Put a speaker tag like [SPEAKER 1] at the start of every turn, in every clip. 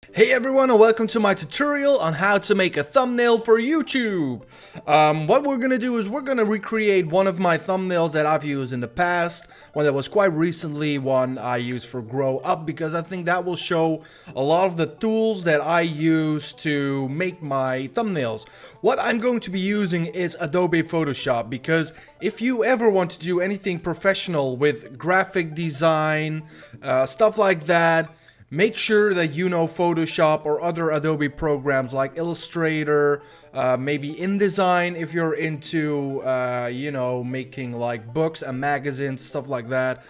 [SPEAKER 1] Hey everyone, and welcome to my tutorial on how to make a thumbnail for YouTube. What we're gonna do is we're gonna recreate one of my thumbnails that I've used in the past, one that was quite recently, one I used for Grow Up, because I think that will show a lot of the tools that I use to make my thumbnails. What I'm going to be using is Adobe Photoshop, because if you ever want to do anything professional with graphic design, stuff like that, make sure that you know Photoshop or other Adobe programs like Illustrator, maybe InDesign if you're into, making like books and magazines, stuff like that.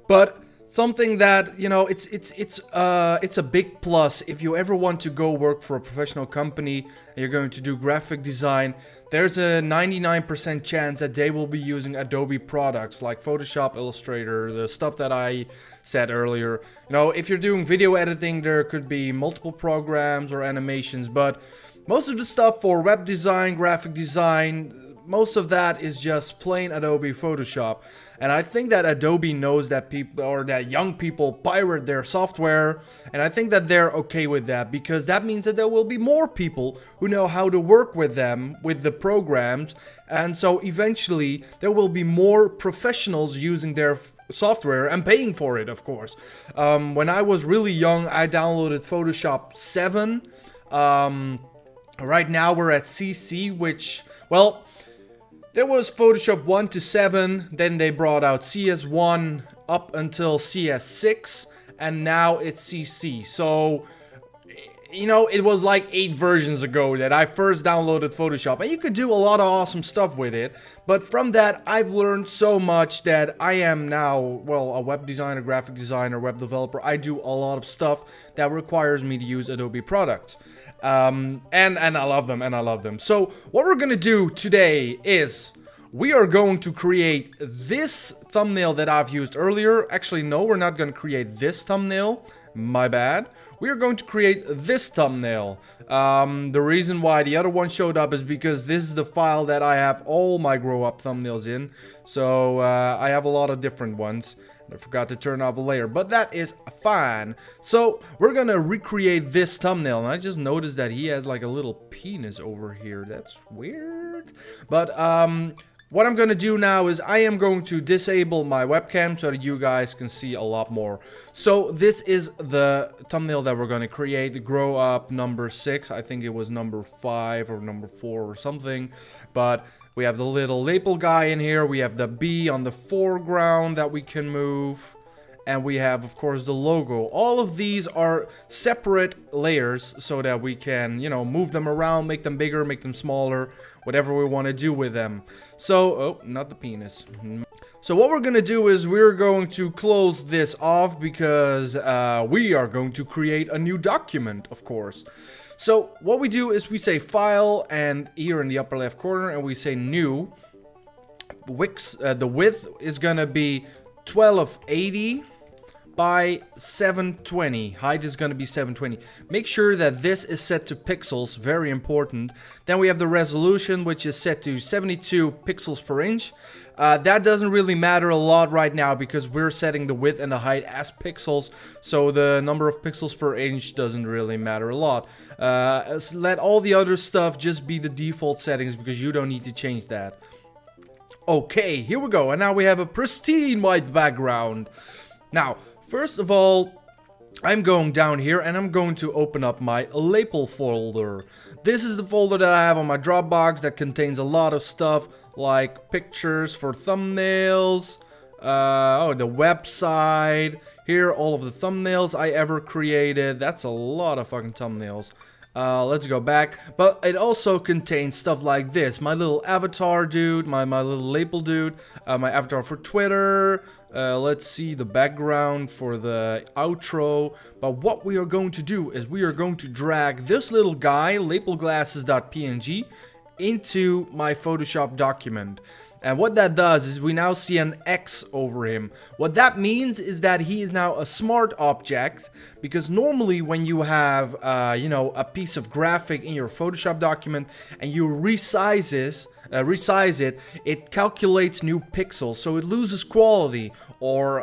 [SPEAKER 1] But something that, it's a big plus if you ever want to go work for a professional company and you're going to do graphic design. There's a 99% chance that they will be using Adobe products like Photoshop, Illustrator, the stuff that I said earlier. If you're doing video editing, there could be multiple programs or animations, but most of the stuff for web design, graphic design, most of that is just plain Adobe Photoshop. And I think that Adobe knows that people, or that young people, pirate their software, and I think that they're okay with that, because that means that there will be more people who know how to work with them, with the programs, and so eventually there will be more professionals using their software and paying for it, of course. When I was really young, I downloaded Photoshop 7. Right now we're at CC, which, well, there was Photoshop 1 to 7, then they brought out CS1 up until CS6, and now it's CC. So, it was like 8 versions ago that I first downloaded Photoshop, and you could do a lot of awesome stuff with it. But from that, I've learned so much that I am now, well, a web designer, graphic designer, web developer. I do a lot of stuff that requires me to use Adobe products. And I love them, So what we're gonna do today is we are going to create this thumbnail that I've used earlier. Actually, no, we're not gonna create this thumbnail. My bad. We are going to create this thumbnail. The reason why the other one showed up is because this is the file that I have all my Grow Up thumbnails in. So I have a lot of different ones. I forgot to turn off a layer, but that is fine. So we're gonna recreate this thumbnail, and I just noticed that he has like a little penis over here. That's weird. But what I'm gonna do now is I am going to disable my webcam so that you guys can see a lot more. So this is the thumbnail that we're gonna create, the Grow Up number 6. I think it was number 5 or number 4 or something. But we have the little lepel guy in here. We have the bee on the foreground that we can move. And we have, of course, the logo. All of these are separate layers so that we can, move them around, make them bigger, make them smaller, whatever we want to do with them. So, oh, not the penis. So what we're going to do is we're going to close this off because we are going to create a new document, of course. So what we do is we say File, and here in the upper left corner, and we say New. The width is going to be 1280 by 720. Height is going to be 720. Make sure that this is set to pixels, very important. Then we have the resolution, which is set to 72 pixels per inch. That doesn't really matter a lot right now because we're setting the width and the height as pixels, so the number of pixels per inch doesn't really matter a lot. Let all the other stuff just be the default settings because you don't need to change that. Okay, here we go, and now we have a pristine white background. Now, first of all, I'm going down here and I'm going to open up my lepel folder. This is the folder that I have on my Dropbox that contains a lot of stuff like pictures for thumbnails, the website, here all of the thumbnails I ever created. That's a lot of fucking thumbnails. Let's go back, but it also contains stuff like this, my little avatar dude, my little lepel dude, my avatar for Twitter, let's see the background for the outro. But what we are going to do is we are going to drag this little guy, lepelglasses.png, into my Photoshop document. And what that does is we now see an X over him. What that means is that he is now a smart object, because normally when you have, a piece of graphic in your Photoshop document and you resize it, it calculates new pixels, so it loses quality. Or,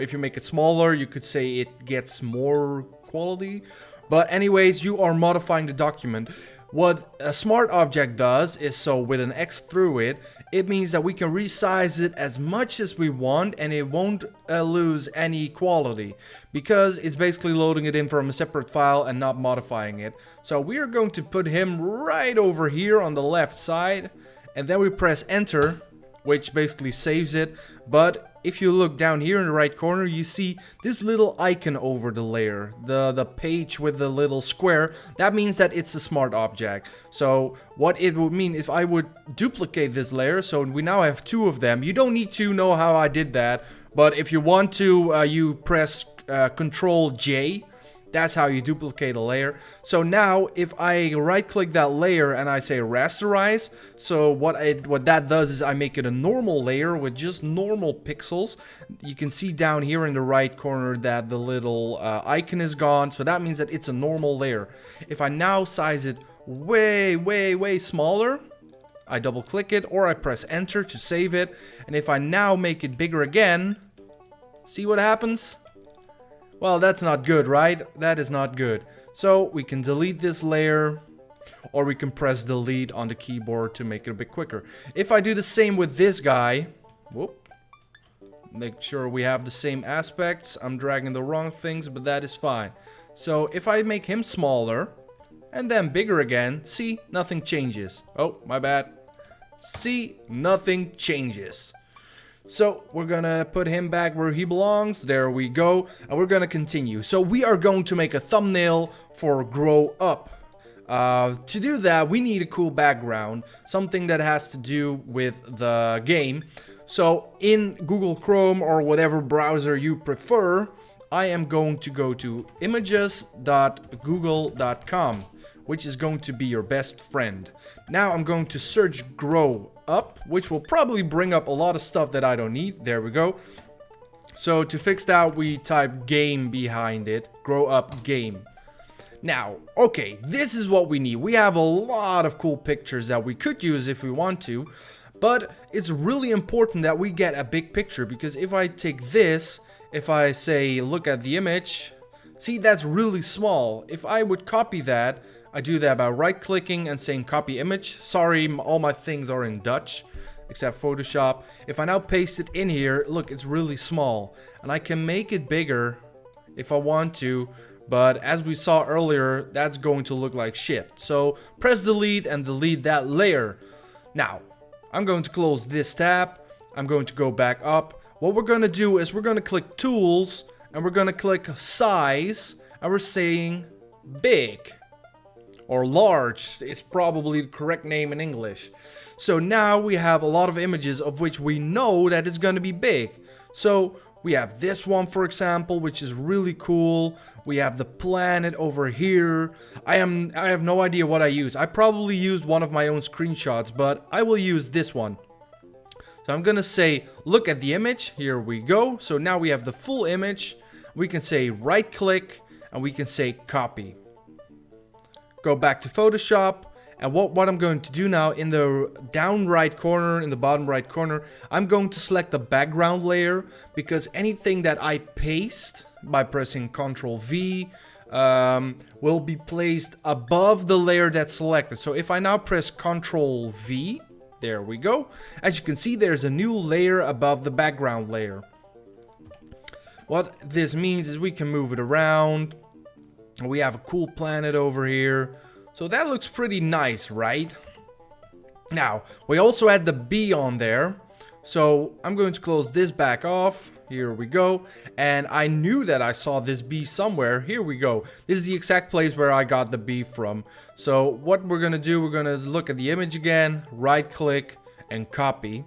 [SPEAKER 1] if you make it smaller, you could say it gets more quality. But anyways, you are modifying the document. What a smart object does is, so with an X through it, it means that we can resize it as much as we want and it won't lose any quality, because it's basically loading it in from a separate file and not modifying it. So we are going to put him right over here on the left side, and then we press enter, which basically saves it. But if you look down here in the right corner, you see this little icon over the layer, the page with the little square. That means that it's a smart object. So what it would mean if I would duplicate this layer, so we now have 2 of them. You don't need to know how I did that, but if you want to, you press Control J. That's how you duplicate a layer. So now if I right click that layer and I say rasterize, so what that does is I make it a normal layer with just normal pixels. You can see down here in the right corner that the little icon is gone, so that means that it's a normal layer. If I now size it way smaller, I double click it or I press enter to save it, and if I now make it bigger again, see what happens? Well, that's not good, right? That is not good. So we can delete this layer, or we can press delete on the keyboard to make it a bit quicker. If I do the same with this guy, whoop, make sure we have the same aspects. I'm dragging the wrong things, but that is fine. So if I make him smaller and then bigger again, see, nothing changes. Oh, my bad. See, nothing changes. So we're gonna put him back where he belongs. There we go. And we're gonna continue. So we are going to make a thumbnail for Grow Up. To do that, we need a cool background, something that has to do with the game. So in Google Chrome or whatever browser you prefer, I am going to go to images.google.com, which is going to be your best friend. Now I'm going to search Grow Up, which will probably bring up a lot of stuff that I don't need. There we go. So to fix that, we type game behind it. Grow Up game. Now, okay, this is what we need. We have a lot of cool pictures that we could use if we want to, but it's really important that we get a big picture, because if I take this, if I say look at the image, see, that's really small. If I would copy that, I do that by right clicking and saying copy image. Sorry, all my things are in Dutch except Photoshop. If I now paste it in here, look, it's really small, and I can make it bigger if I want to, but as we saw earlier, that's going to look like shit. So press delete and delete that layer. Now I'm going to close this tab. I'm going to go back up. What we're going to do is we're going to click tools and we're going to click size, and we're saying big. Or large, it's probably the correct name in English. So now we have a lot of images of which we know that it's going to be big. So we have this one, for example, which is really cool. We have the planet over here. I have no idea what I use. I probably used one of my own screenshots, but I will use this one. So I'm going to say look at the image. Here we go. So now we have the full image. We can say right click and we can say copy. Go back to Photoshop, and what I'm going to do now, in the down right corner, in the bottom right corner, I'm going to select the background layer, because anything that I paste by pressing Ctrl V will be placed above the layer that's selected. So if I now press Ctrl V, there we go. As you can see, there's a new layer above the background layer. What this means is we can move it around. We have a cool planet over here. So that looks pretty nice, right? Now, we also had the bee on there. So I'm going to close this back off. Here we go. And I knew that I saw this bee somewhere. Here we go. This is the exact place where I got the bee from. So what we're going to do, we're going to look at the image again, right click and copy.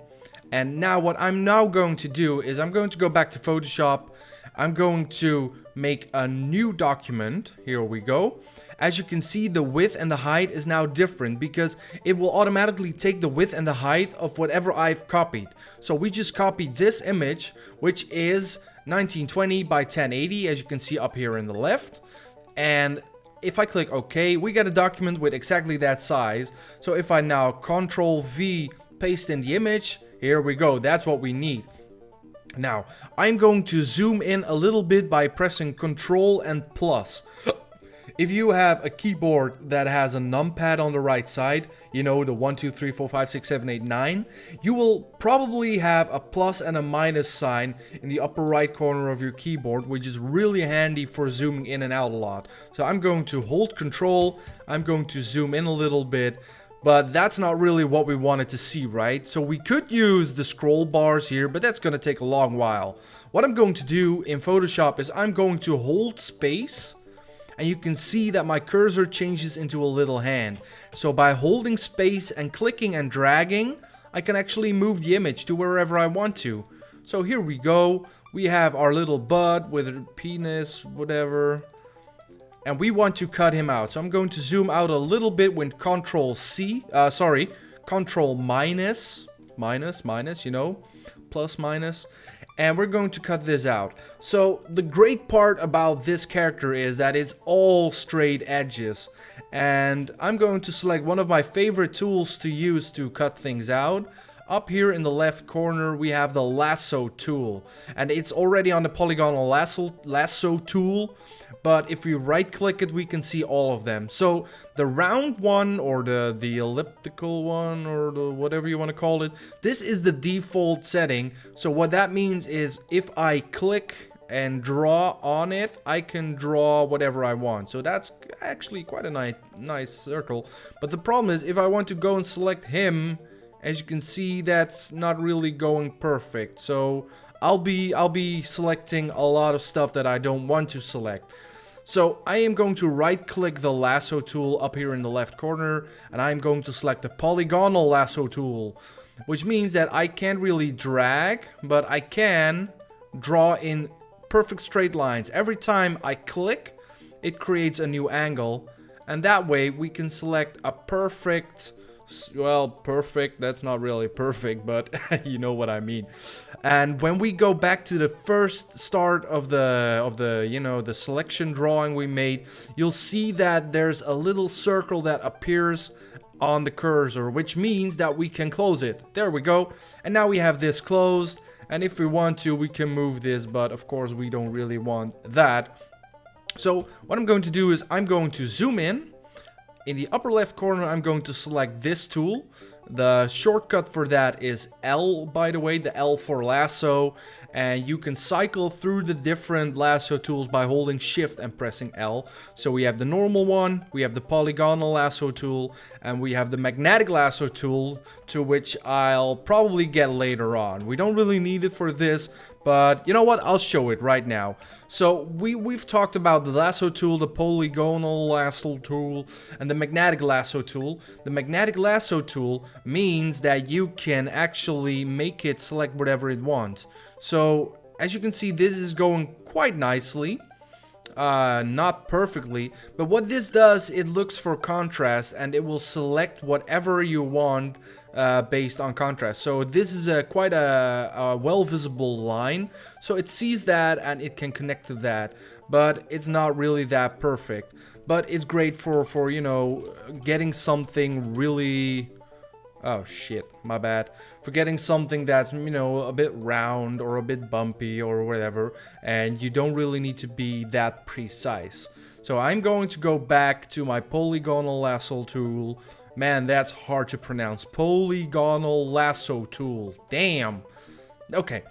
[SPEAKER 1] And now what I'm now going to do is I'm going to go back to Photoshop. I'm going to make a new document. Here we go. As you can see, the width and the height is now different, because it will automatically take the width and the height of whatever I've copied. So we just copied this image, which is 1920 by 1080, as you can see up here in the left. And if I click OK, we get a document with exactly that size. So if I now Ctrl V, paste in the image, here we go. That's what we need. Now, I'm going to zoom in a little bit by pressing Control and plus. If you have a keyboard that has a numpad on the right side, you know, the 1, 2, 3, 4, 5, 6, 7, 8, 9, you will probably have a plus and a minus sign in the upper right corner of your keyboard, which is really handy for zooming in and out a lot. So I'm going to hold Control, I'm going to zoom in a little bit, but that's not really what we wanted to see, right? So we could use the scroll bars here, but that's going to take a long while. What I'm going to do in Photoshop is I'm going to hold space, and you can see that my cursor changes into a little hand. So by holding space and clicking and dragging, I can actually move the image to wherever I want to. So here we go. We have our little bud with a penis, whatever. And we want to cut him out. So I'm going to zoom out a little bit with Control minus, you know, plus minus. And we're going to cut this out. So the great part about this character is that it's all straight edges. And I'm going to select one of my favorite tools to use to cut things out. Up here in the left corner we have the lasso tool. And it's already on the polygonal lasso tool. But if we right click it, we can see all of them. So the round one, or the elliptical one, or the whatever you want to call it, this is the default setting. So what that means is if I click and draw on it, I can draw whatever I want. So that's actually quite a nice circle. But the problem is if I want to go and select him, as you can see, that's not really going perfect. So I'll be selecting a lot of stuff that I don't want to select. So I am going to right click the lasso tool up here in the left corner, and I'm going to select the polygonal lasso tool, which means that I can't really drag, but I can draw in perfect straight lines. Every time I click, it creates a new angle, and that way we can select a perfect, well, perfect, that's not really perfect, but you know what I mean. And when we go back to the first start of the you know, the selection drawing we made, you'll see that there's a little circle that appears on the cursor, which means that we can close it. There we go. And now we have this closed, and if we want to, we can move this, but of course we don't really want that. So what I'm going to do is I'm going to zoom in. In the upper left corner, I'm going to select this tool. The shortcut for that is L, by the way, the L for lasso. And you can cycle through the different lasso tools by holding shift and pressing L. So we have the normal one, we have the polygonal lasso tool, and we have the magnetic lasso tool, to which I'll probably get later on. We don't really need it for this, but you know what? I'll show it right now. So we've talked about the lasso tool, the polygonal lasso tool, and the magnetic lasso tool. The magnetic lasso tool means that you can actually make it select whatever it wants. So as you can see, this is going quite nicely. Not perfectly, but what this does, it looks for contrast and it will select whatever you want based on contrast. So this is quite a well visible line, so it sees that and it can connect to that, but it's not really that perfect. But it's great for you know, getting something really, oh shit, my bad, for getting something that's, you know, a bit round or a bit bumpy or whatever, and you don't really need to be that precise. So I'm going to go back to my polygonal lasso tool. Man, that's hard to pronounce. Polygonal lasso tool. Damn. Okay.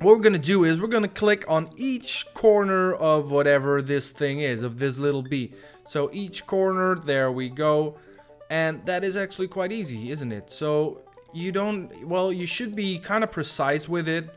[SPEAKER 1] What we're going to do is we're going to click on each corner of whatever this thing is, of this little bee. So each corner, there we go. And that is actually quite easy, isn't it? So you don't, well, you should be kind of precise with it,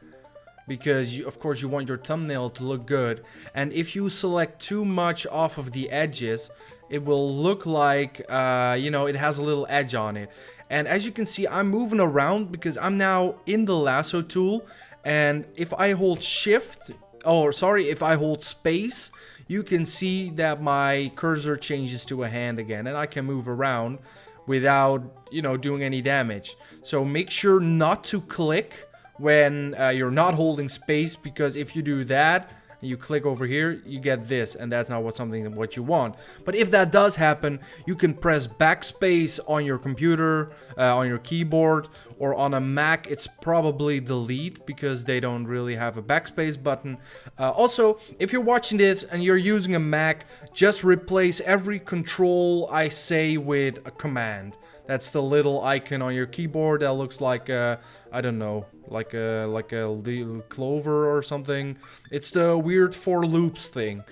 [SPEAKER 1] because you, of course, you want your thumbnail to look good. And if you select too much off of the edges, it will look like, you know, it has a little edge on it. And as you can see, I'm moving around because I'm now in the lasso tool. And if I hold shift, oh, sorry, if I hold space, you can see that my cursor changes to a hand again, and I can move around without, you know, doing any damage. So make sure not to click when you're not holding space, because if you do that, and you click over here, you get this, and that's not what you want. But if that does happen, you can press backspace on your computer, on your keyboard, or on a Mac it's probably delete because they don't really have a backspace button. Also, if you're watching this and you're using a Mac, just replace every control I say with a command. That's the little icon on your keyboard that looks like I don't know, like a little clover or something. It's the weird for loops thing.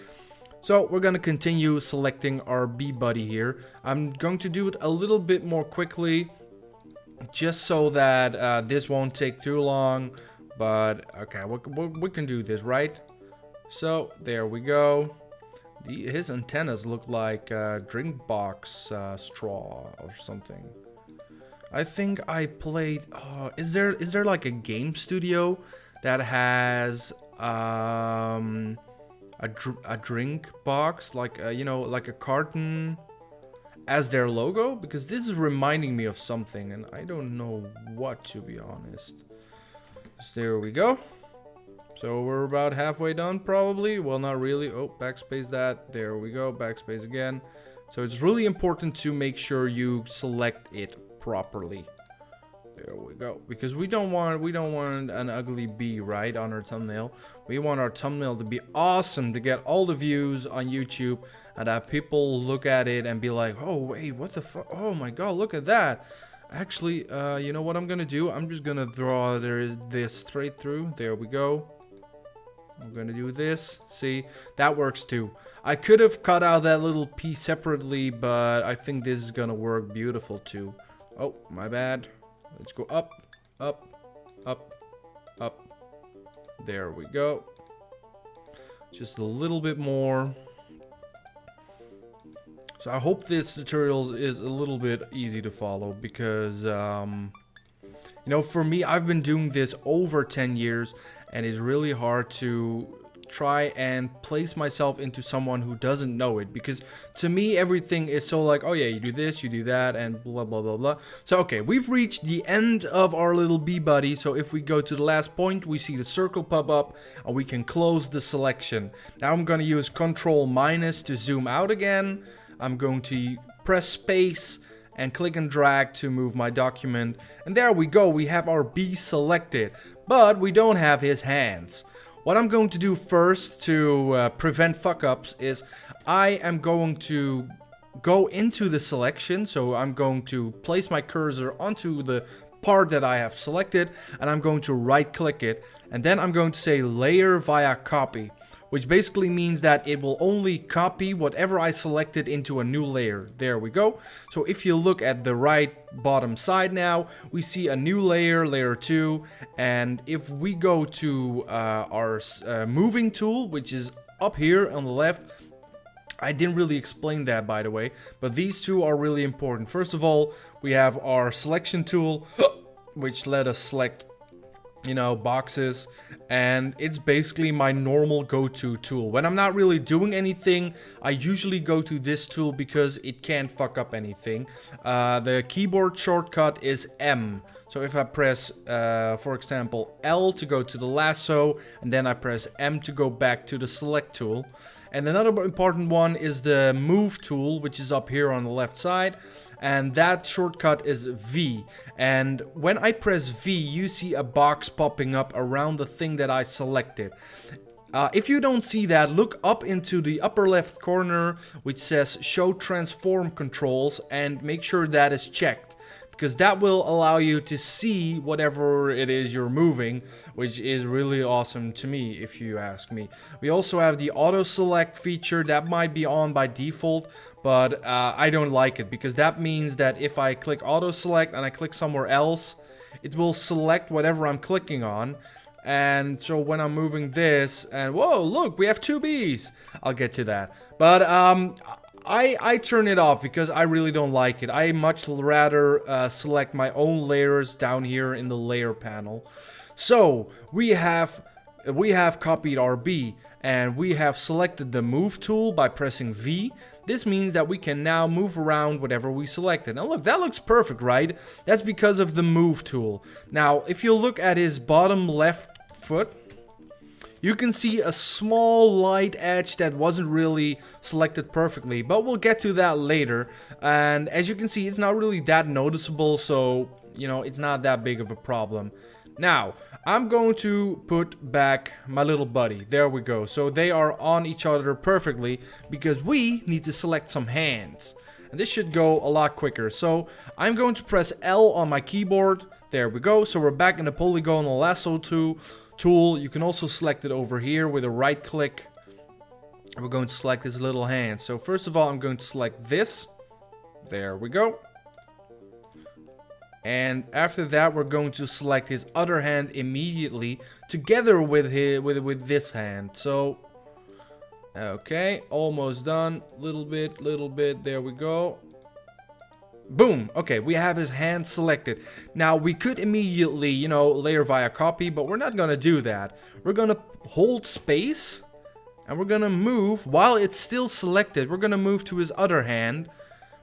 [SPEAKER 1] So we're gonna continue selecting our bee buddy here. I'm going to do it a little bit more quickly, just so that this won't take too long. But okay, we can do this, right? So there we go. His antennas look like drink box straw or something. I think I played. Is there like a game studio that has a drink box, like you know, like a carton as their logo? Because this is reminding me of something, and I don't know what, to be honest. So there we go. So we're about halfway done, probably. Well, not really. Oh, backspace that. There we go. Backspace again. So it's really important to make sure you select it properly. There we go. Because we don't want an ugly bee, right, on our thumbnail. We want our thumbnail to be awesome, to get all the views on YouTube, and that people look at it and be like, oh wait, what the fuck? Oh my god, look at that. Actually, you know what I'm gonna do? I'm just gonna draw this straight through. There we go. I'm gonna do this. See, that works too. I could have cut out that little piece separately, but I think this is gonna work beautiful too. Oh, my bad. Let's go up, up, up, up. There we go. Just a little bit more. So I hope this tutorial is a little bit easy to follow, because you know, for me, I've been doing this over 10 years, and it's really hard to try and place myself into someone who doesn't know it, because to me everything is so like, oh yeah, you do this, you do that, and blah blah blah blah. So okay, we've reached the end of our little bee buddy. So if we go to the last point, we see the circle pop up and we can close the selection. Now I'm going to use Control- to zoom out again. I'm going to press space and click and drag to move my document, and there we go, we have our bee selected, but we don't have his hands. What I'm going to do first to prevent fuck-ups is I am going to go into the selection. So I'm going to place my cursor onto the part that I have selected, and I'm going to right click it, and then I'm going to say layer via copy, which basically means that it will only copy whatever I selected into a new layer. There we go. So if you look at the right bottom side now, we see a new layer, layer 2. And if we go to our moving tool, which is up here on the left, I didn't really explain that, by the way, but these two are really important. First of all, we have our selection tool, which let us select, you know, boxes, and it's basically my normal go-to tool. When I'm not really doing anything, I usually go to this tool because it can't fuck up anything. The keyboard shortcut is M. So if I press, for example, L to go to the lasso, and then I press M to go back to the select tool. And another important one is the move tool, which is up here on the left side. And that shortcut is V. And when I press V, you see a box popping up around the thing that I selected. If you don't see that, look up into the upper left corner, which says show transform controls, and make sure that is checked, because that will allow you to see whatever it is you're moving, which is really awesome to me, if you ask me. We also have the auto select feature that might be on by default, but I don't like it, because that means that if I click auto select and I click somewhere else, it will select whatever I'm clicking on. And so when I'm moving this, and whoa, look, we have 2 bees. I'll get to that. But I turn it off because I really don't like it. I much rather select my own layers down here in the layer panel. So we have copied our bee, and we have selected the move tool by pressing V. This means that we can now move around whatever we selected. Now look, that looks perfect, right? That's because of the move tool. Now if you look at his bottom left foot, you can see a small light edge that wasn't really selected perfectly, but we'll get to that later. And as you can see, it's not really that noticeable, so you know, it's not that big of a problem. Now, I'm going to put back my little buddy. There we go. So they are on each other perfectly because we need to select some hands. And this should go a lot quicker. So I'm going to press L on my keyboard. There we go. So we're back in the polygonal lasso tool. You can also select it over here with a right click. We're going to select his little hand. So first of all, I'm going to select this. There we go. And after that, we're going to select his other hand immediately together with with this hand. So, okay, almost done. Little bit. There we go. Boom. Okay, we have his hand selected. Now, we could immediately, you know, layer via copy, but we're not going to do that. We're going to hold space and we're going to move while it's still selected. We're going to move to his other hand,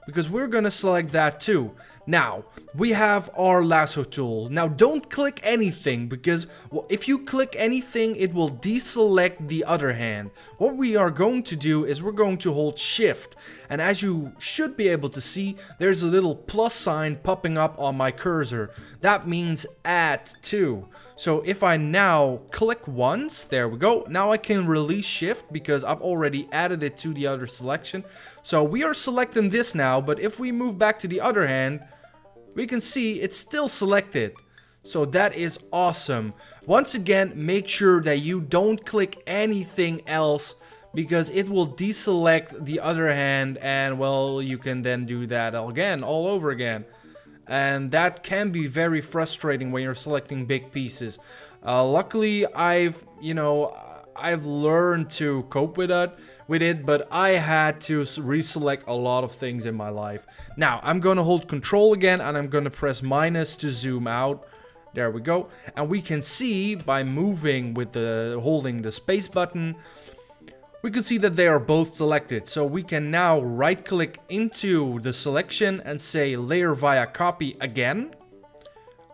[SPEAKER 1] because we're gonna select that too. Now, we have our lasso tool. Now, don't click anything, because if you click anything, it will deselect the other hand. What we are going to do is we're going to hold shift. And as you should be able to see, there's a little plus sign popping up on my cursor. That means add to. So if I now click once, there we go. Now I can release shift because I've already added it to the other selection. So we are selecting this now, but if we move back to the other hand, we can see it's still selected. So that is awesome. Once again, make sure that you don't click anything else, because it will deselect the other hand, and well, you can then do that again, all over again. And that can be very frustrating when you're selecting big pieces. Luckily, I've learned to cope with it, but I had to reselect a lot of things in my life. Now, I'm going to hold control again, and I'm going to press minus to zoom out. There we go. And we can see by moving with holding the space button, we can see that they are both selected. So we can now right click into the selection and say layer via copy again.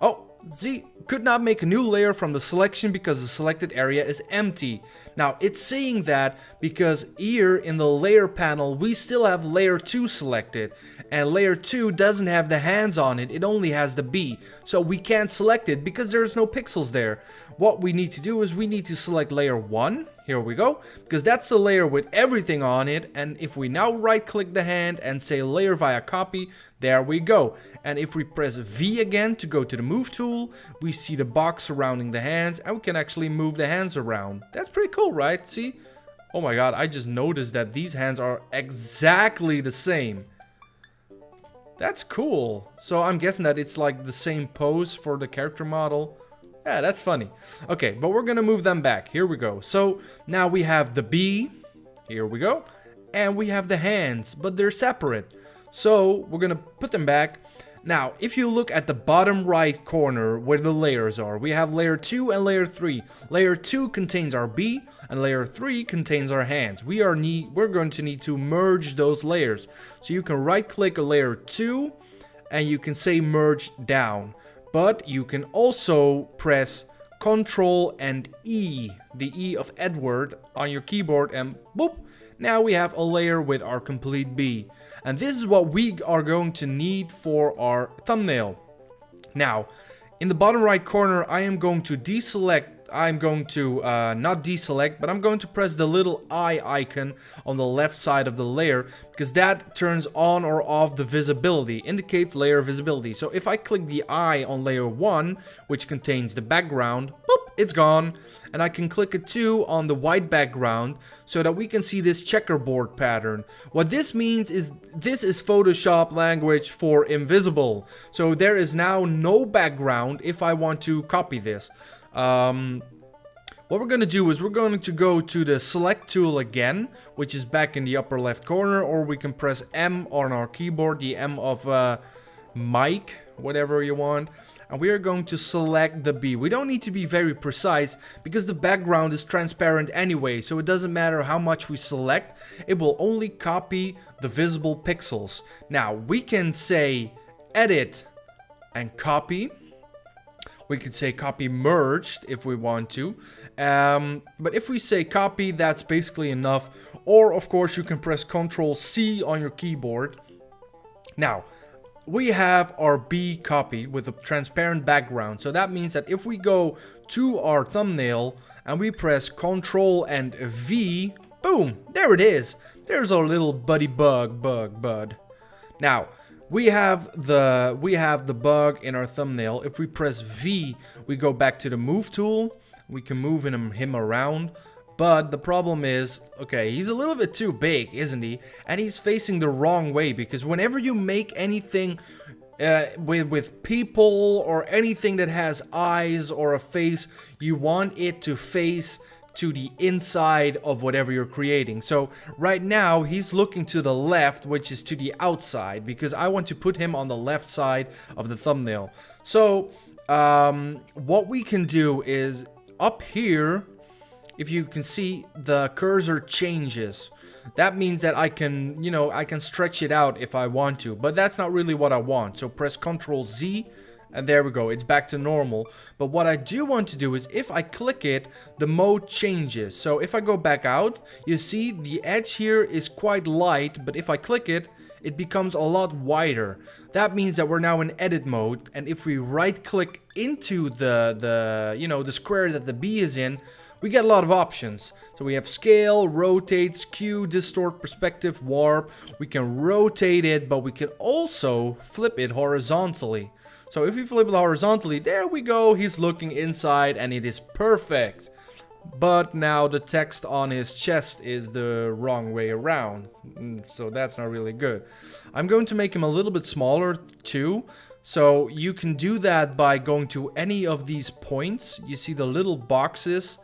[SPEAKER 1] Oh, see, could not make a new layer from the selection because the selected area is empty. Now, it's saying that because here in the layer panel, we still have layer 2 selected. And layer 2 doesn't have the hands on it, it only has the B. So we can't select it because there's no pixels there. What we need to do is we need to select layer 1. Here we go, because that's the layer with everything on it. And if we now right click the hand and say layer via copy, there we go. And if we press V again to go to the move tool, we see the box surrounding the hands, and we can actually move the hands around. That's pretty cool, right? See? Oh my god, I just noticed that these hands are exactly the same. That's cool. So I'm guessing that it's like the same pose for the character model. Yeah, that's funny. Okay, but we're gonna move them back. Here we go. So now we have the B. Here we go. And we have the hands, but they're separate. So we're gonna put them back. Now, if you look at the bottom right corner where the layers are, we have layer 2 and layer 3. Layer 2 contains our B, and layer 3 contains our hands. We're going to need to merge those layers. So you can right click a layer 2, and you can say merge down. But you can also press Ctrl and E, the E of Edward, on your keyboard, and boop, now we have a layer with our complete B. And this is what we are going to need for our thumbnail. Now, in the bottom right corner, I am going to deselect. I'm going to not deselect, but I'm going to press the little eye icon on the left side of the layer, because that turns on or off the visibility, indicates layer visibility. So if I click the eye on layer 1, which contains the background, boop, it's gone. And I can click it too on the white background so that we can see this checkerboard pattern. What this means is this is Photoshop language for invisible. So there is now no background if I want to copy this. What we're going to do is we're going to go to the select tool again, which is back in the upper left corner, or we can press M on our keyboard, the M of Mike, whatever you want. And we are going to select the B. We don't need to be very precise because the background is transparent anyway, so it doesn't matter how much we select, it will only copy the visible pixels. Now we can say edit and copy. We could say copy merged if we want to. But if we say copy, that's basically enough. Or, of course, you can press Ctrl C on your keyboard. Now, we have our B copy with a transparent background. So that means that if we go to our thumbnail and we press Ctrl and V, boom, there it is. There's our little buddy bud. Now, we have the bug in our thumbnail. If we press V, we go back to the move tool. We can move him around. But the problem is, okay, he's a little bit too big, isn't he? And he's facing the wrong way, because whenever you make anything with people or anything that has eyes or a face, you want it to face to the inside of whatever you're creating. So right now he's looking to the left, which is to the outside, because I want to put him on the left side of the thumbnail. So what we can do is up here, if you can see, the cursor changes. That means that I can, you know, I can stretch it out if I want to, but that's not really what I want. So press Ctrl Z, and there we go, it's back to normal. But what I do want to do is, if I click it, the mode changes. So if I go back out, you see the edge here is quite light, but if I click it, it becomes a lot wider. That means that we're now in edit mode, and if we right click into the square that the B is in, we get a lot of options. So we have scale, rotate, skew, distort, perspective, warp. We can rotate it, but we can also flip it horizontally. So if we flip it horizontally, there we go, he's looking inside and it is perfect. But now the text on his chest is the wrong way around, so that's not really good. I'm going to make him a little bit smaller too. So you can do that by going to any of these points. You see the little boxes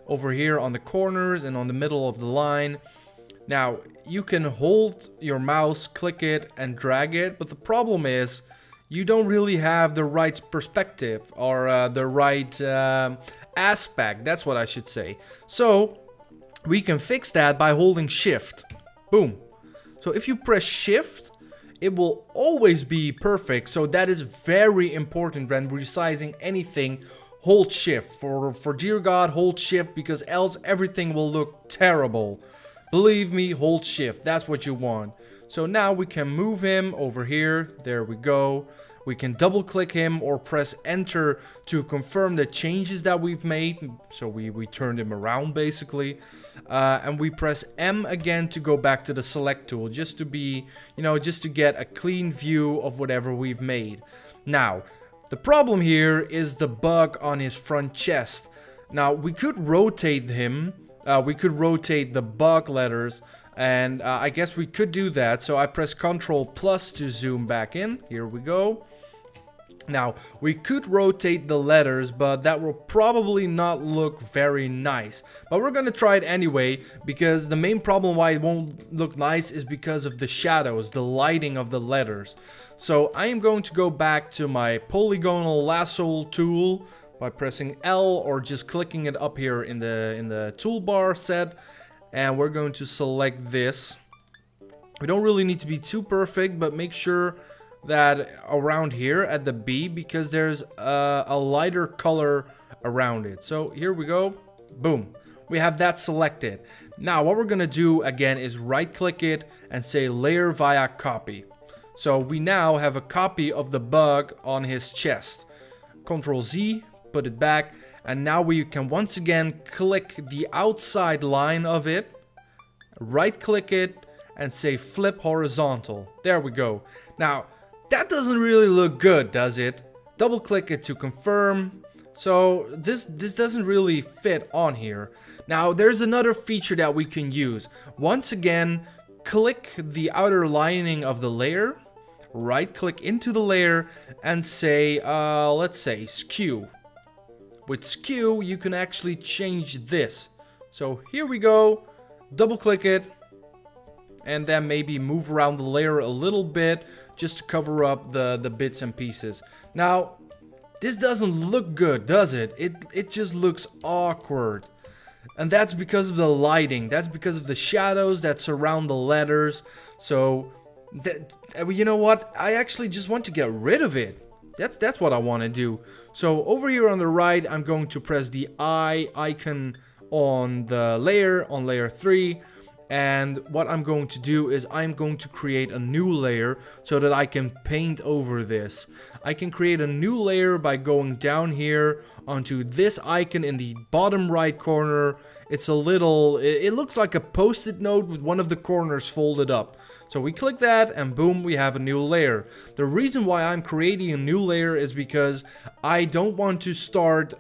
[SPEAKER 1] over here on the corners and on the middle of the line. Now you can hold your mouse, click it and drag it, but the problem is you don't really have the right perspective or the right aspect, that's what I should say. So we can fix that by holding shift. Boom. So if you press shift, it will always be perfect. So that is very important when resizing anything. Hold shift. For dear God, hold shift, because else everything will look terrible. Believe me, hold shift. That's what you want. So now we can move him over here. There we go. We can double click him or press enter to confirm the changes that we've made. So we turned him around basically. And we press M again to go back to the select tool, just to be, just to get a clean view of whatever we've made. Now, the problem here is the bug on his front chest. Now, we could rotate him. We could rotate the bug letters. And I guess we could do that. So I press Ctrl plus to zoom back in. Here we go. Now, we could rotate the letters, but that will probably not look very nice. But we're going to try it anyway, because the main problem why it won't look nice is because of the shadows, the lighting of the letters. So I am going to go back to my polygonal lasso tool by pressing L or just clicking it up here in the toolbar set. And we're going to select this. We don't really need to be too perfect, but make sure that around here at the B, because there's a lighter color around it. So here we go. Boom. We have that selected. Now what we're going to do again is right click it and say layer via copy. So we now have a copy of the bug on his chest. Ctrl Z, put it back, and now we can once again click the outside line of it, right click it and say flip horizontal. There we go. Now that doesn't really look good, does it? Double click it to confirm. So this doesn't really fit on here. Now there's another feature that we can use. Once again, click the outer lining of the layer, right click into the layer and say, let's say skew. With skew, you can actually change this. So here we go, double click it, and then maybe move around the layer a little bit just to cover up the bits and pieces. Now, this doesn't look good, does it? It just looks awkward. And that's because of the lighting. That's because of the shadows that surround the letters. So, you know what? I actually just want to get rid of it. That's what I want to do. So over here on the right, I'm going to press the eye icon on the layer, on layer 3. And what I'm going to do is I'm going to create a new layer so that I can paint over this. I can create a new layer by going down here onto this icon in the bottom right corner. It's a little, it looks like a post-it note with one of the corners folded up. So we click that and boom, we have a new layer. The reason why I'm creating a new layer is because I don't want to start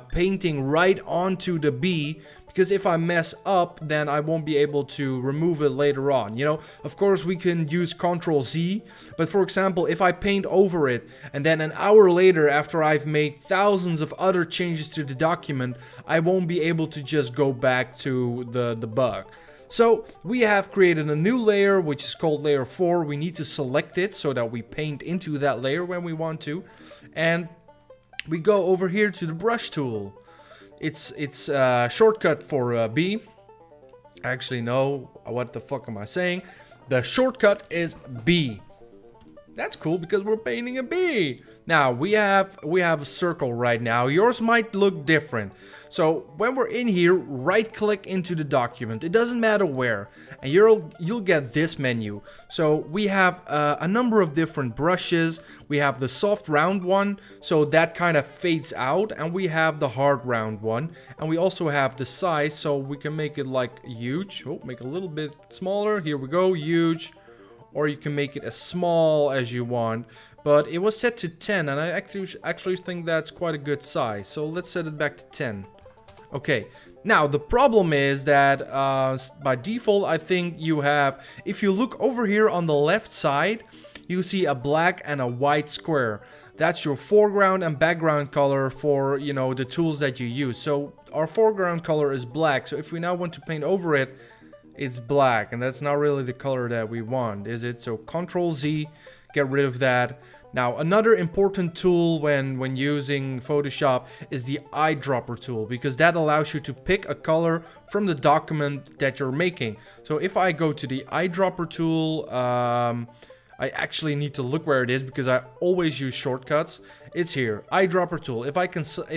[SPEAKER 1] painting right onto the bee, because if I mess up, then I won't be able to remove it later on. You know, of course we can use Ctrl Z, but for example, if I paint over it and then an hour later, after I've made thousands of other changes to the document, I won't be able to just go back to the bug. So we have created a new layer, which is called layer 4. We need to select it so that we paint into that layer when we want to. And we go over here to the brush tool. It's a shortcut for B. Actually, no. What the fuck am I saying? The shortcut is B. That's cool because we're painting a bee. Now we have a circle right now. Yours might look different. So when we're in here, right click into the document. It doesn't matter where, and you'll get this menu. So we have a number of different brushes. We have the soft round one, so that kind of fades out, and we have the hard round one, and we also have the size, so we can make it like huge. Oh, make it a little bit smaller. Here we go, huge. Or you can make it as small as you want, but it was set to 10, and I actually think that's quite a good size. So let's set it back to 10. Okay, now the problem is that by default, I think you have, if you look over here on the left side, you see a black and a white square. That's your foreground and background color for, you know, the tools that you use. So our foreground color is black. So if we now want to paint over it, it's black, and that's not really the color that we want, is it? So Ctrl Z, get rid of that. Now another important tool when using Photoshop is the eyedropper tool, because that allows you to pick a color from the document that you're making. So if I go to the eyedropper tool, I actually need to look where it is because I always use shortcuts. It's here, eyedropper tool. If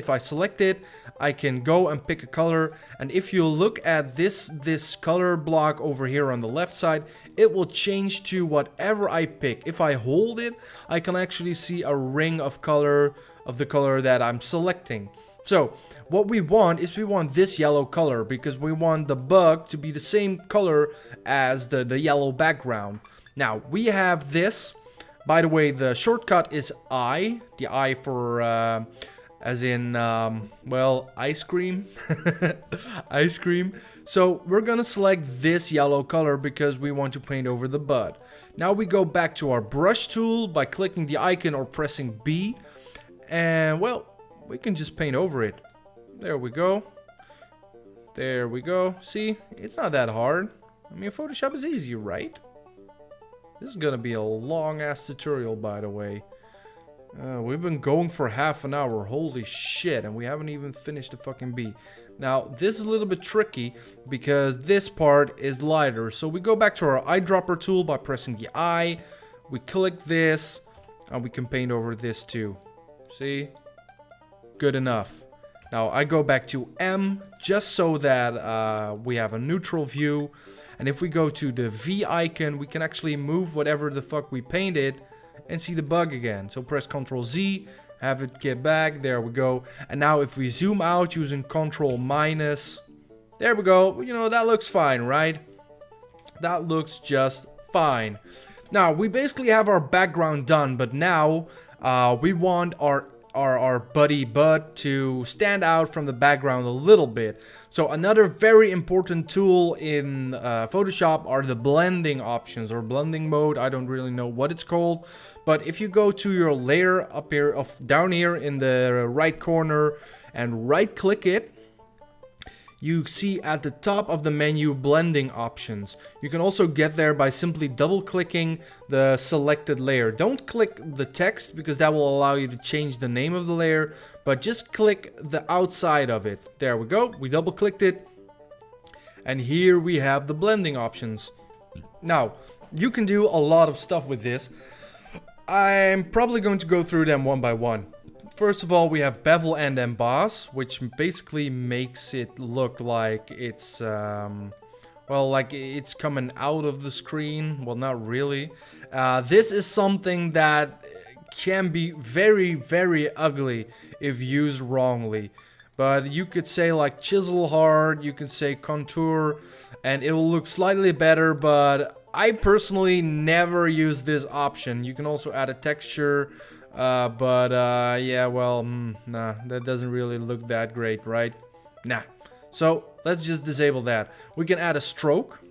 [SPEAKER 1] I select it, I can go and pick a color. And if you look at this color block over here on the left side, it will change to whatever I pick. If I hold it, I can actually see a ring of color of the color that I'm selecting. So what we want is we want this yellow color because we want the bug to be the same color as the yellow background. Now we have this. By the way, the shortcut is I. The I for as in well, ice cream. Ice cream. So we're gonna select this yellow color because we want to paint over the bud. Now we go back to our brush tool by clicking the icon or pressing B, and well, we can just paint over it. There we go. There we go. See, it's not that hard. I mean, Photoshop is easy, right? This is gonna be a long ass tutorial, by the way. We've been going for half an hour, holy shit, and we haven't even finished the fucking bee. Now, this is a little bit tricky because this part is lighter. So we go back to our eyedropper tool by pressing the I. We click this, and we can paint over this too. See? Good enough. Now, I go back to M just so that we have a neutral view. And if we go to the V icon, we can actually move whatever the fuck we painted and see the bug again. So press Ctrl Z, have it get back, there we go. And now if we zoom out using Ctrl minus, there we go. You know, that looks fine, right? That looks just fine. Now, we basically have our background done, but now we want our buddy bud to stand out from the background a little bit. So another very important tool in Photoshop are the blending options or blending mode. I don't really know what it's called, but if you go to your layer up here, down here in the right corner and right click it, you see at the top of the menu blending options. You can also get there by simply double clicking the selected layer. Don't click the text because that will allow you to change the name of the layer, but just click the outside of it. There we go, we double clicked it, and here we have the blending options. Now, you can do a lot of stuff with this. I'm probably going to go through them one by one. First of all, we have bevel and emboss, which basically makes it look like it's, well, like it's coming out of the screen. Well, not really. This is something that can be very, very ugly if used wrongly. But you could say like chisel hard, you could say contour, and it will look slightly better, but I personally never use this option. You can also add a texture, yeah, well, nah, that doesn't really look that great, right? Nah. So let's just disable that. We can add a stroke.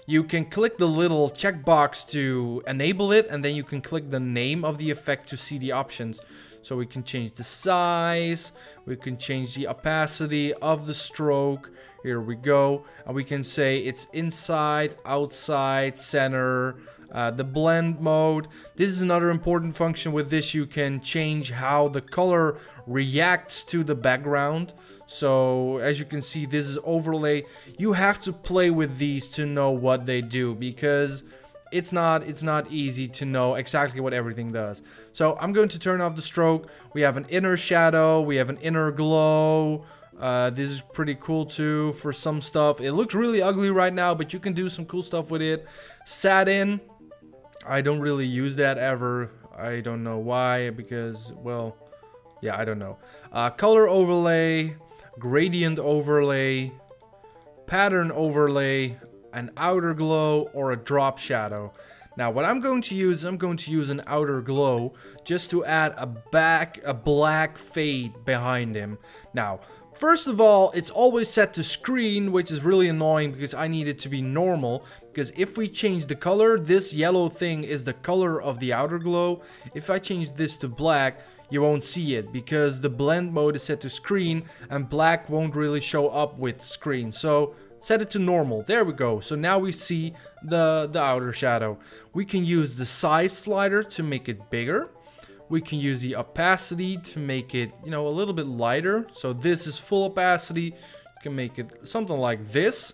[SPEAKER 1] You can click the little checkbox to enable it, and then you can click the name of the effect to see the options. So we can change the size, we can change the opacity of the stroke. Here we go. And we can say it's inside, outside, center, the blend mode. This is another important function. With this, you can change how the color reacts to the background. So as you can see, this is overlay. You have to play with these to know what they do, because it's not easy to know exactly what everything does. So I'm going to turn off the stroke. We have an inner shadow, we have an inner glow. This is pretty cool too for some stuff. It looks really ugly right now, but you can do some cool stuff with it. Satin, I don't really use that ever. I don't know why, because, well, yeah, I don't know. Color overlay, gradient overlay, pattern overlay, an outer glow, or a drop shadow. Now what I'm going to use an outer glow just to add a black fade behind him. Now first of all, it's always set to screen, which is really annoying because I need it to be normal. Because if we change the color, this yellow thing is the color of the outer glow. If I change this to black, you won't see it because the blend mode is set to screen and black won't really show up with screen. So set it to normal. There we go. So now we see the outer shadow. We can use the size slider to make it bigger. We can use the opacity to make it, you know, a little bit lighter. So this is full opacity. You can make it something like this.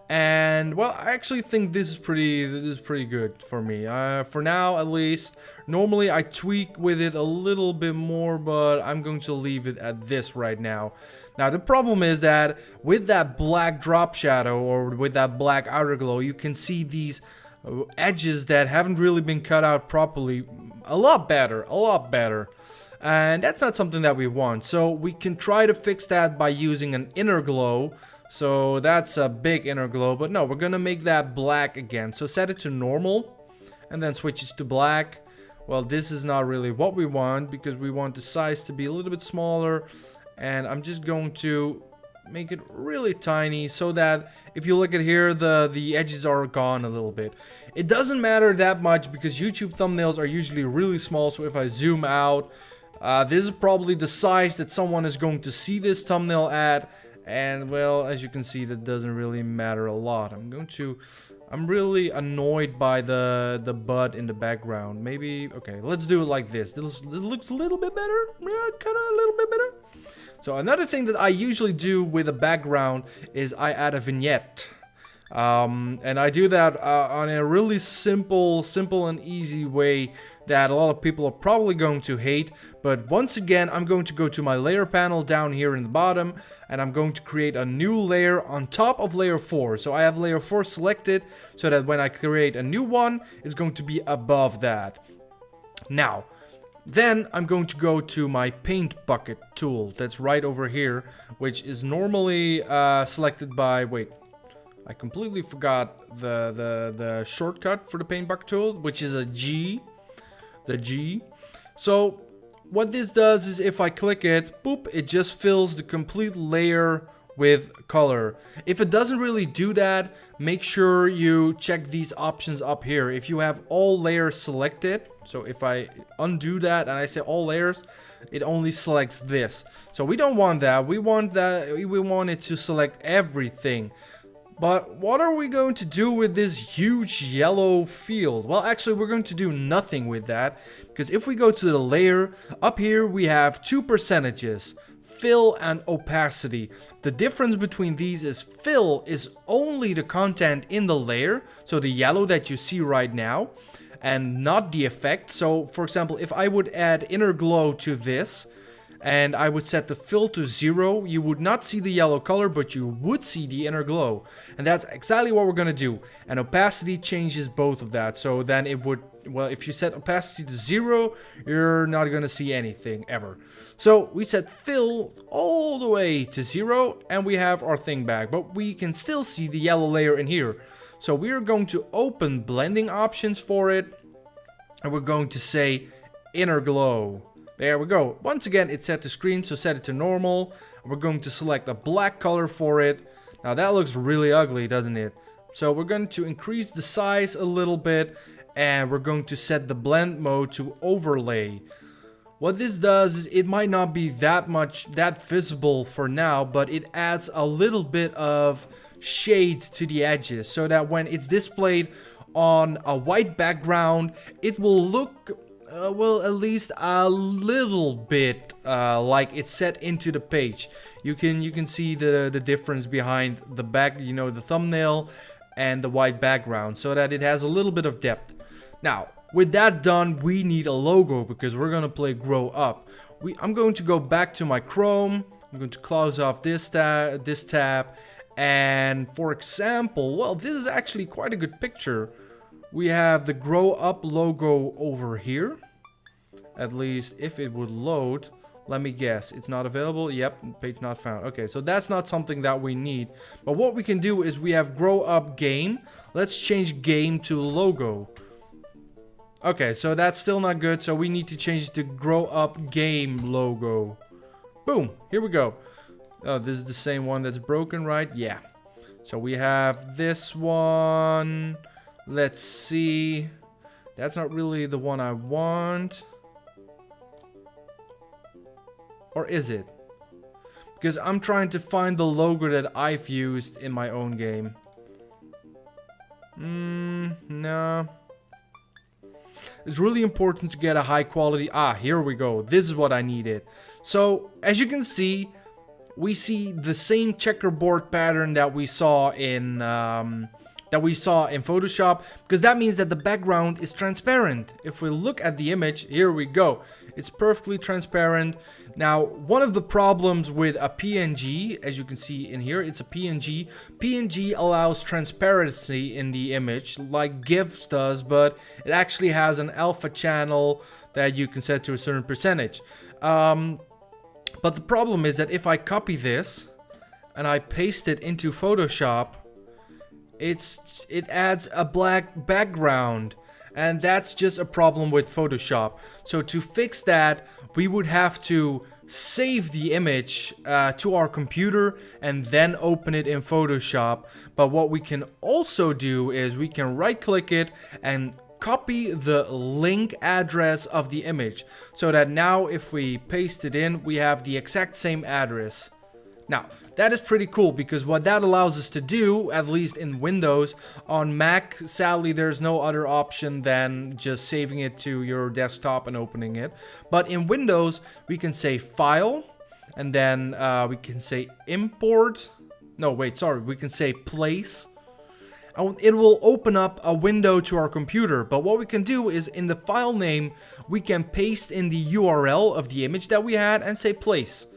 [SPEAKER 1] And well, I actually think this is pretty good for me. For now, at least. Normally I tweak with it a little bit more, but I'm going to leave it at this right now. Now the problem is that with that black drop shadow or with that black outer glow, you can see these edges that haven't really been cut out properly a lot better. And that's not something that we want. So we can try to fix that by using an inner glow. So that's a big inner glow, but no, we're gonna make that black again. So set it to normal and then switch it to black. Well, this is not really what we want because we want the size to be a little bit smaller, and I'm just going to make it really tiny so that if you look at here, the edges are gone a little bit. It doesn't matter that much because YouTube thumbnails are usually really small. So if I zoom out, this is probably the size that someone is going to see this thumbnail at. And well, as you can see, that doesn't really matter a lot. I'm really annoyed by the bud in the background. Maybe, okay, let's do it like this. This looks a little bit better. Yeah, kind of a little bit better. So another thing that I usually do with a background is I add a vignette. And I do that on a really simple and easy way that a lot of people are probably going to hate. But once again, I'm going to go to my layer panel down here in the bottom, and I'm going to create a new layer on top of layer 4. So I have layer 4 selected so that when I create a new one, it's going to be above that. Now, then I'm going to go to my paint bucket tool that's right over here, which is normally selected by, wait, I completely forgot the shortcut for the paint bucket tool, which is a G, the G. So what this does is if I click it, boop, it just fills the complete layer with color. If it doesn't really do that, make sure you check these options up here. If you have all layers selected, so if I undo that and I say all layers, it only selects this. So we don't want that. We want it to select everything. But what are we going to do with this huge yellow field? Well, actually, we're going to do nothing with that, because if we go to the layer, up here we have two percentages, fill and opacity. The difference between these is fill is only the content in the layer, so the yellow that you see right now. and not the effect. So for example, if I would add inner glow to this and I would set the fill to 0, you would not see the yellow color, but you would see the inner glow. And that's exactly what we're going to do. And opacity changes both of that. So then it would, well, if you set opacity to 0, you're not going to see anything ever. So we set fill all the way to 0 and we have our thing back. But we can still see the yellow layer in here. So we're going to open blending options for it. And we're going to say inner glow. There we go. Once again, it's set to screen, so set it to normal. We're going to select a black color for it. Now that looks really ugly, doesn't it? So we're going to increase the size a little bit, and we're going to set the blend mode to overlay. What this does is it might not be that visible for now, but it adds a little bit of shade to the edges so that when it's displayed on a white background, it will look well, at least a little bit like it's set into the page. You can see the difference behind the back, you know, the thumbnail and the white background, so that it has a little bit of depth. Now, with that done, we need a logo because we're gonna play Grow Up. I'm going to go back to my Chrome. I'm going to close off this tab, and for example, well, this is actually quite a good picture. We have the Grow Up logo over here. At least if it would load. Let me guess. It's not available? Yep. Page not found. Okay, so that's not something that we need. But what we can do is we have Grow Up Game. Let's change game to logo. Okay, so that's still not good. So we need to change it to Grow Up Game logo. Boom. Here we go. Oh, this is the same one that's broken, right? Yeah. So we have this one. Let's see. That's not really the one I want. Or is it? Because I'm trying to find the logo that I've used in my own game. No. It's really important to get a high quality. Ah, here we go. This is what I needed. So, as you can see, we see the same checkerboard pattern that we saw in Photoshop, because that means that the background is transparent. If we look at the image, here we go. It's perfectly transparent. Now, one of the problems with a PNG, as you can see in here, it's a PNG. PNG allows transparency in the image, like GIFs does, but it actually has an alpha channel that you can set to a certain percentage. But the problem is that if I copy this and I paste it into Photoshop, it adds a black background, and that's just a problem with Photoshop. So to fix that, we would have to save the image to our computer and then open it in Photoshop. But what we can also do is we can right click it and copy the link address of the image, so that now if we paste it in, we have the exact same address. Now, that is pretty cool, because what that allows us to do, at least in Windows, on Mac, sadly there's no other option than just saving it to your desktop and opening it. But in Windows, we can say File, and then we can say Import. No, wait, sorry, we can say Place. It will open up a window to our computer, but what we can do is in the file name, we can paste in the URL of the image that we had and say place.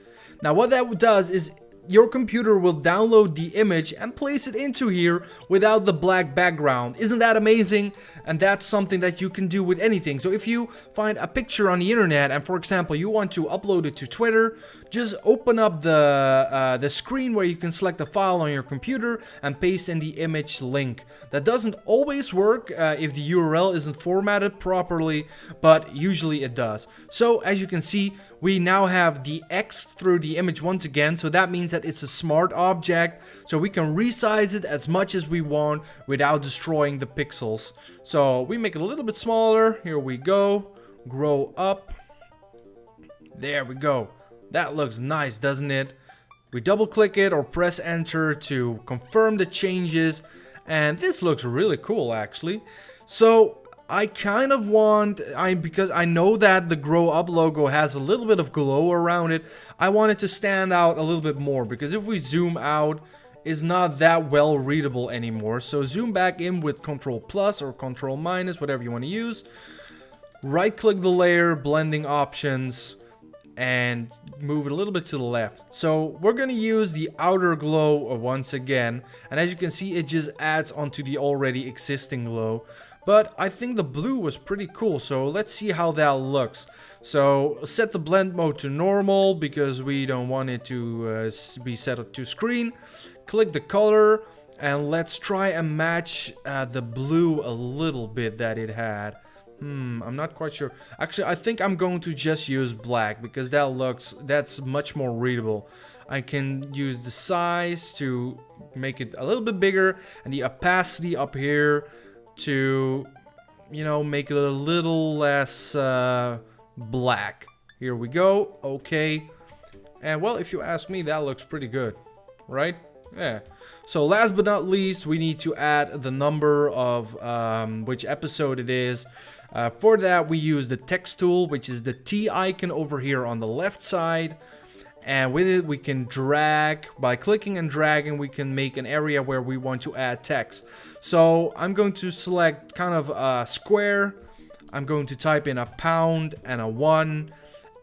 [SPEAKER 1] Now what that does is your computer will download the image and place it into here without the black background. Isn't that amazing? And that's something that you can do with anything. So if you find a picture on the internet and, for example, you want to upload it to Twitter, just open up the screen where you can select a file on your computer and paste in the image link. That doesn't always work if the URL isn't formatted properly, but usually it does. So as you can see, we now have the X through the image once again, so that means that it's a smart object, so we can resize it as much as we want without destroying the pixels. So we make it a little bit smaller. Here we go. Grow up. There we go. That looks nice, doesn't it? We double click it or press enter to confirm the changes, and this looks really cool actually. So I kind of want, because I know that the Grow Up logo has a little bit of glow around it, I want it to stand out a little bit more, because if we zoom out, is not that well readable anymore. So zoom back in with Control plus or Control minus, whatever you want to use. Right click the layer, blending options, and move it a little bit to the left. So we're going to use the outer glow once again. And as you can see, it just adds onto the already existing glow. But I think the blue was pretty cool. So let's see how that looks. So set the blend mode to normal because we don't want it to be set to screen. Click the color and let's try and match the blue a little bit that it had. I'm not quite sure. Actually, I think I'm going to just use black because that's much more readable. I can use the size to make it a little bit bigger and the opacity up here to, you know, make it a little less black. Here we go. Okay. And well, if you ask me, that looks pretty good, right? Yeah. So last but not least, we need to add the number of which episode it is. For that, we use the text tool, which is the T icon over here on the left side. And with it, we can drag. By clicking and dragging, we can make an area where we want to add text. So I'm going to select kind of a square. I'm going to type in a pound and a 1.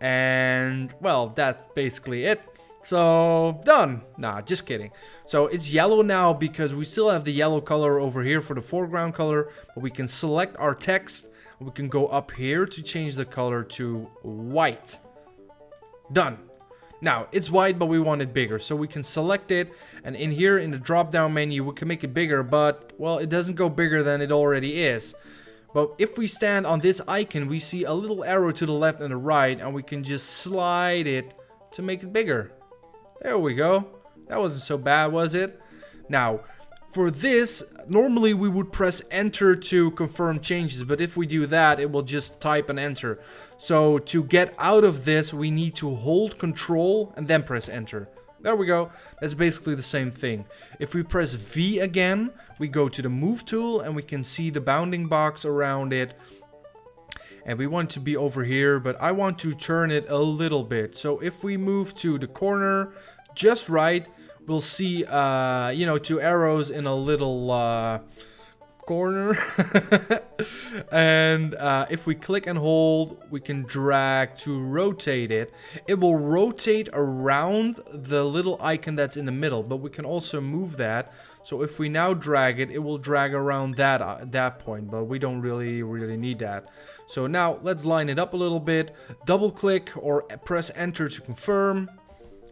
[SPEAKER 1] And, well, that's basically it. So, done. Nah, just kidding. So, it's yellow now because we still have the yellow color over here for the foreground color. But we can select our text. We can go up here to change the color to white. Done. Now, it's white, but we want it bigger. So, we can select it. And in here, in the drop-down menu, we can make it bigger. But, well, it doesn't go bigger than it already is. But if we stand on this icon, we see a little arrow to the left and the right. And we can just slide it to make it bigger. There we go. That wasn't so bad, was it? Now, for this, normally we would press enter to confirm changes, but if we do that, it will just type and enter. So to get out of this, we need to hold control and then press enter. There we go. That's basically the same thing. If we press V again, we go to the move tool and we can see the bounding box around it. And we want to be over here, but I want to turn it a little bit. So if we move to the corner just right, we'll see, you know, 2 arrows in a little corner. And if we click and hold, we can drag to rotate it. It will rotate around the little icon that's in the middle, but we can also move that. So if we now drag it, it will drag around that point, but we don't really need that. So now let's line it up a little bit. Double click or press enter to confirm.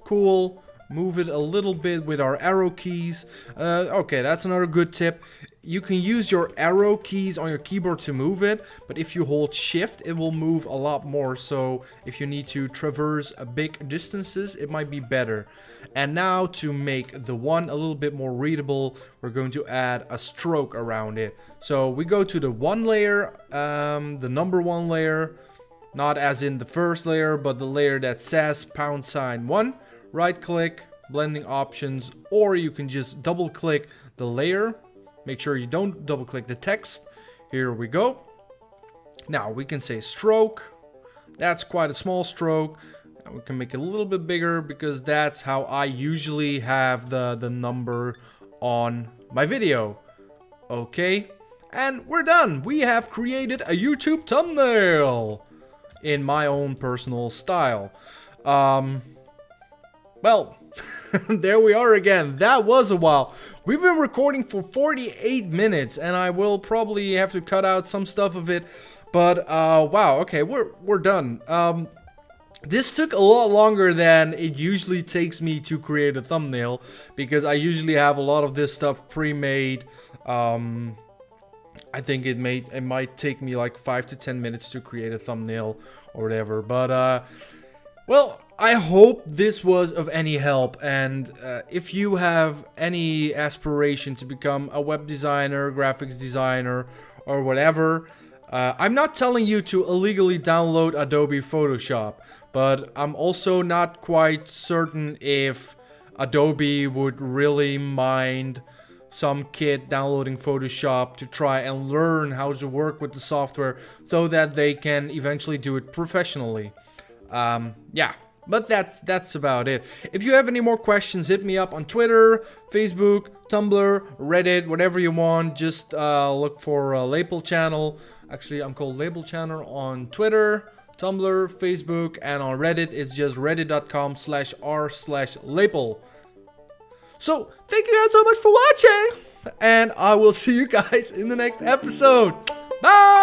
[SPEAKER 1] Cool. Move it a little bit with our arrow keys. Okay, that's another good tip. You can use your arrow keys on your keyboard to move it, but if you hold shift, it will move a lot more. So if you need to traverse big distances, it might be better. And now to make the one a little bit more readable, we're going to add a stroke around it. So we go to the 1 layer, the number 1 layer, not as in the first layer, but the layer that says #1. Right click, blending options, or you can just double click the layer. Make sure you don't double click the text. Here we go. Now we can say stroke. That's quite a small stroke. We can make it a little bit bigger because that's how I usually have the number on my video. Okay, and we're done. We have created a YouTube thumbnail in my own personal style. Well, there we are again. That was a while. We've been recording for 48 minutes, and I will probably have to cut out some stuff of it. But wow, okay, we're done. This took a lot longer than it usually takes me to create a thumbnail because I usually have a lot of this stuff pre-made. I think it might take me like 5 to 10 minutes to create a thumbnail or whatever. But well, I hope this was of any help, and if you have any aspiration to become a web designer, graphics designer, or whatever, I'm not telling you to illegally download Adobe Photoshop, but I'm also not quite certain if Adobe would really mind some kid downloading Photoshop to try and learn how to work with the software so that they can eventually do it professionally. Yeah. But that's about it. If you have any more questions, hit me up on Twitter, Facebook, Tumblr, Reddit, whatever you want. Just look for Lepel Channel. Actually, I'm called Lepel Channel on Twitter, Tumblr, Facebook, and on Reddit, it's just reddit.com/r/Lepel. So, thank you guys so much for watching, and I will see you guys in the next episode. Bye!